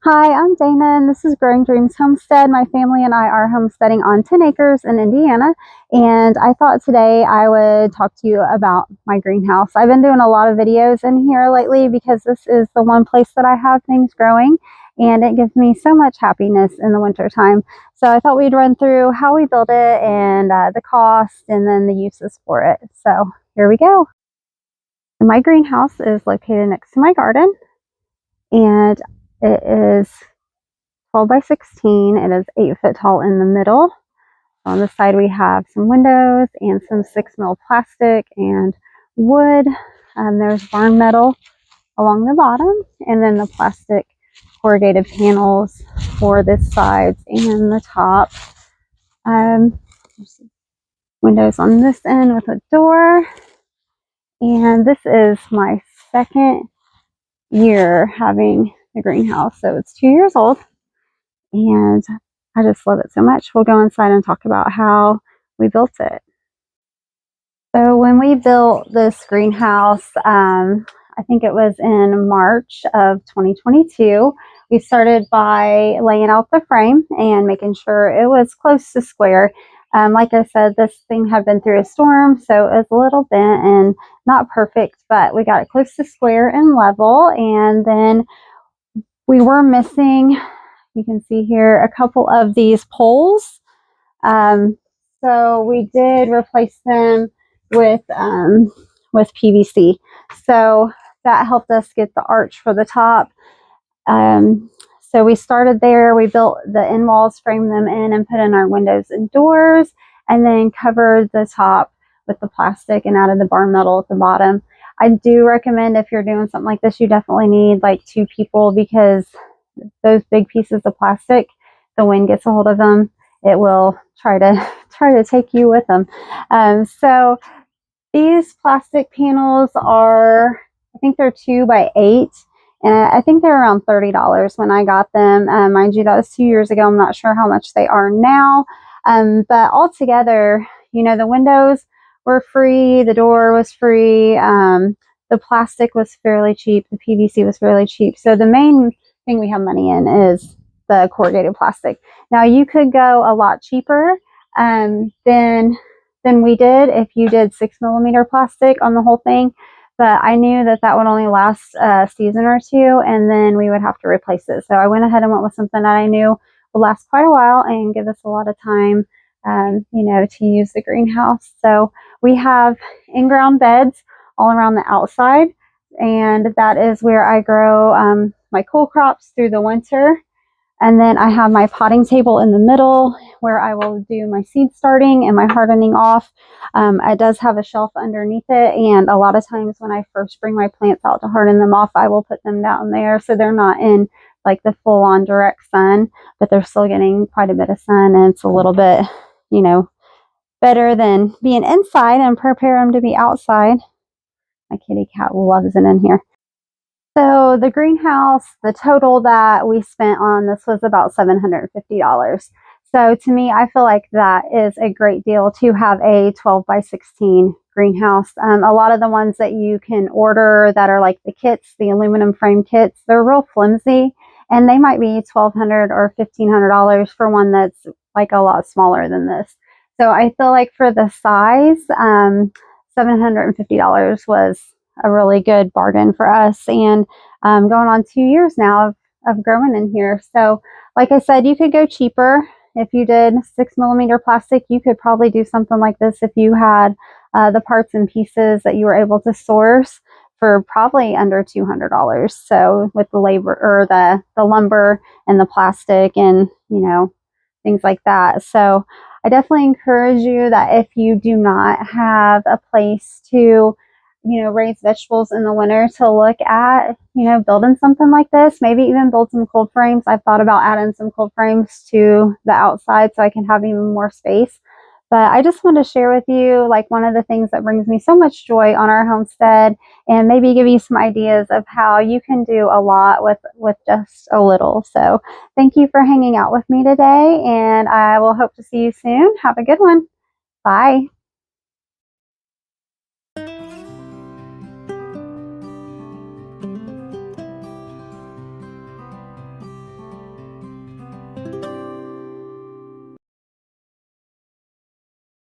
Hi, I'm Dana, and this is Growing Dreams Homestead. My family and I are homesteading on 10 acres in Indiana, and I thought today I would talk to you about my greenhouse. I've been doing a lot of videos in here lately because this is the one place that I have things growing, and it gives me so much happiness in the wintertime. So I thought we'd run through how we built it and the cost and then the uses for it. So here we go. My greenhouse is located next to my garden, and it is 12 by 16. It is 8 foot tall in the middle. On the side we have some windows and some 6 mil plastic and wood. There's barn metal along the bottom, and then the plastic corrugated panels for the sides and the top. Windows on this end with a door. And this is my second year having the greenhouse, so it's 2 years old. And I just love it so much. We'll go inside and talk about how we built it. So when we built this greenhouse, I think it was in March of 2022, we started by laying out the frame and making sure it was close to square. Like I said, this thing had been through a storm, so it was a little bent and not perfect, but we got it close to square and level. And then we were missing, you can see here, a couple of these poles. So we did replace them with PVC. So that helped us get the arch for the top. So we started there. We built the end walls, framed them in, and put in our windows and doors, and then covered the top with the plastic and added the barn metal at the bottom. I do recommend, if you're doing something like this, you definitely need like 2 people, because those big pieces of plastic, the wind gets a hold of them, it will try to take you with them. So these plastic panels are, I think they're 2 by 8, and I think they're around $30 when I got them. Mind you, that was 2 years ago. I'm not sure how much they are now. But altogether, you know, the windows were free, the door was free, the plastic was fairly cheap, the PVC was fairly cheap. So the main thing we have money in is the corrugated plastic. Now you could go a lot cheaper than we did if you did 6mm plastic on the whole thing, but I knew that that would only last a season or 2, and then we would have to replace it. So I went ahead and went with something that I knew would last quite a while and give us a lot of time, you know, to use the greenhouse. So we have in-ground beds all around the outside, and that is where I grow my cool crops through the winter. And then I have my potting table in the middle where I will do my seed starting and my hardening off. It does have a shelf underneath it, and a lot of times when I first bring my plants out to harden them off, I will put them down there so they're not in like the full-on direct sun, but they're still getting quite a bit of sun, and it's a little bit, you know, better than being inside and prepare them to be outside. My kitty cat loves it in here. So the greenhouse, the total that we spent on this was about $750. So to me, I feel like that is a great deal to have a 12 by 16 greenhouse. A lot of the ones that you can order that are like the kits, the aluminum frame kits, they're real flimsy, and they might be $1,200 or $1,500 for one that's like a lot smaller than this. So I feel like for the size, $750 was a really good bargain for us, and going on 2 years now of growing in here. So like I said, you could go cheaper. If you did 6mm plastic, you could probably do something like this if you had the parts and pieces that you were able to source for probably under $200. So with the labor or the lumber and the plastic and, you know, things like that. So I definitely encourage you that if you do not have a place to, you know, raise vegetables in the winter, to look at, you know, building something like this. Maybe even build some cold frames. I've thought about adding some cold frames to the outside so I can have even more space. But I just want to share with you like one of the things that brings me so much joy on our homestead, and maybe give you some ideas of how you can do a lot with just a little. So thank you for hanging out with me today, and I will hope to see you soon. Have a good one. Bye.